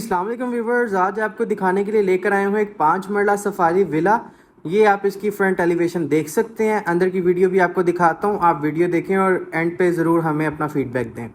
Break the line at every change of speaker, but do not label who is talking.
अस्सलाम वालेकुम व्यूवर्स, आज आपको दिखाने के लिए लेकर आए हुए एक 5 मरला सफारी विला। ये आप इसकी फ्रंट एलिवेशन देख सकते हैं, अंदर की वीडियो भी आपको दिखाता हूँ। आप वीडियो देखें और एंड पे ज़रूर हमें अपना फीडबैक दें।